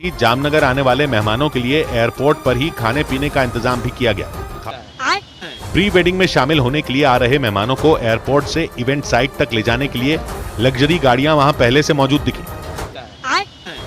कि जामनगर आने वाले मेहमानों के लिए एयरपोर्ट पर ही खाने पीने का इंतजाम भी किया गया। प्री वेडिंग में शामिल होने के लिए आ रहे मेहमानों को एयरपोर्ट से इवेंट साइट तक ले जाने के लिए लग्जरी गाड़ियां वहां पहले से मौजूद दिखी।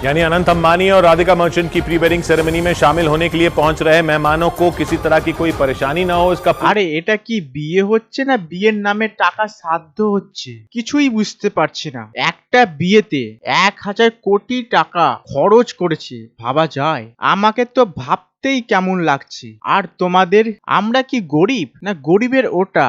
यानी अनंत अंबानी और राधिका मर्चेंट की प्री वेडिंग सेरेमनी में शामिल होने के लिए पहुंच रहे मेहमानों को किसी तरह की कोई परेशानी ना हो इसका। আরে এটা কি বিয়ে হচ্ছে না বিয়ের নামে টাকা সাধ্য হচ্ছে কিছুই বুঝতে পারছি না। একটা বিয়েতে 1000 কোটি টাকা খরচ করেছে, ভাবা যায়? আমাকে তো ভাবতেই কেমন লাগছে। আর তোমাদের, আমরা কি গরিব না গরিবের ওটা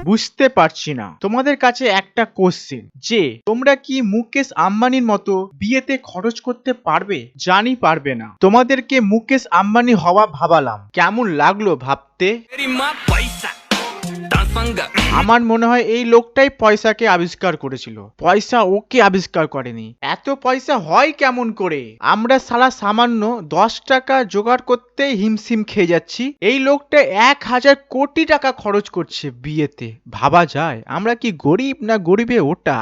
বুঝতে পারছি না। তোমাদের কাছে একটা কোশ্চেন, যে তোমরা কি মুকেশ আম্বানির মতো বিয়েতে খরচ করতে পারবে? জানি পারবে না। তোমাদেরকে মুকেশ আম্বানি হওয়া ভাবালাম, কেমন লাগলো ভাবতে? আমার মনে হয় এই লোকটাই পয়সাকে আবিষ্কার করেছিল, পয়সা ওকে আবিষ্কার করেনি। এত পয়সা হয় কেমন করে? আমরা সালা সামান্য 10 টাকা জোগাড় করতে হিমশিম খেয়ে যাচ্ছি, এই লোকটা 1000 কোটি টাকা খরচ করছে বিয়েতে। ভাবা যায়? আমরা কি গরিব না গরিবে ওটা?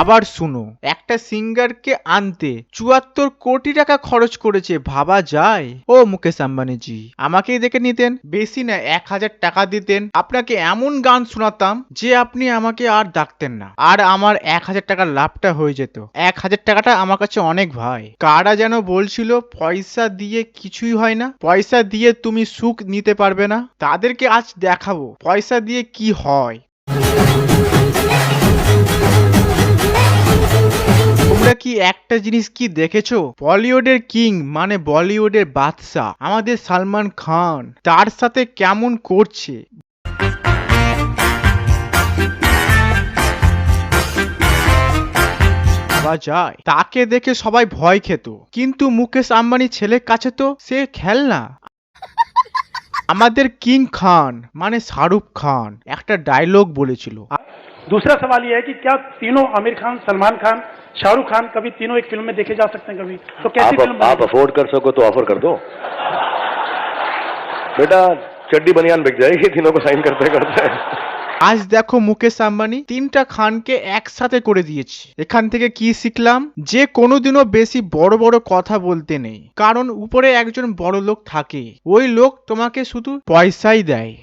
আবার শুনো, একটা সিঙ্গারকে আনতে 74 কোটি টাকা খরচ করেছে, ভাবা যায়? ও মুকেশ আম্বানি জি, আমাকেই দেখে নিতেন, বেশি না 1000 টাকা দিতেন, আপনাকে এমন গান শোনাতাম যে আপনি আমাকে আর ডাকতেন না, আর আমার 1000 টাকার লাভটা হয়ে যেত। 1000 টাকাটা আমার কাছে অনেক ভাই। কারা যেন বলছিল পয়সা দিয়ে কিছুই হয় না, পয়সা দিয়ে তুমি সুখ নিতে পারবে না। তাদেরকে আজ দেখাবো পয়সা দিয়ে কি হয়। তোমরা কি একটা জিনিস কি দেখেছো? বলিউডের কিং মানে বলিউডের বাদশা আমাদের সালমান খান তার সাথে কেমন করছে। ভাবা যায়? তাকে দেখে সবাই ভয় খেত, কিন্তু মুকেশ আম্বানির ছেলের কাছে তো সে খেলনা। আমাদের কিং খান মানে শাহরুখ খান একটা ডায়লগ বলেছিল। दूसरा सवाल यह है कि क्या तीनों आमिर खान, सलमान खान, शाहरुख खान कभी तीनों एक फिल्म में देखे जा सकते हैं कभी? तो कैसी फिल्म आप अफोर्ड कर सको तो ऑफर कर दो बेटा, चड्डी बनियान बिक जाएगी तीनों को साइन करते करते। আজ দেখো মুকেশ আম্বানি 3টা খানকে একসাথে করে দিয়েছে। এখান থেকে কি শিখলাম? যে কোনোদিনও বেশি বড় বড় কথা বলতে নেই, কারণ উপরে একজন বড় লোক থাকে, ওই লোক তোমাকে শুধু পয়সাই দেয়।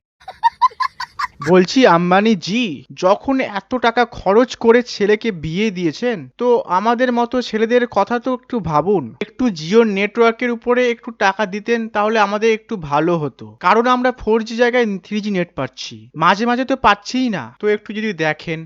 বলছি আম্বানি জি, যখন এত টাকা খরচ করে ছেলেকে বিয়ে দিয়েছেন, তো আমাদের মতো ছেলেদের কথা তো একটু ভাবুন। একটু জিও নেটওয়ার্কের উপরে একটু টাকা দিতেন, তাহলে আমাদের একটু ভালো হতো, কারণ আমরা 4G জায়গায় 3G নেট পাচ্ছি, মাঝে মাঝে তো পাচ্ছিই না। তো একটু যদি দেখেন।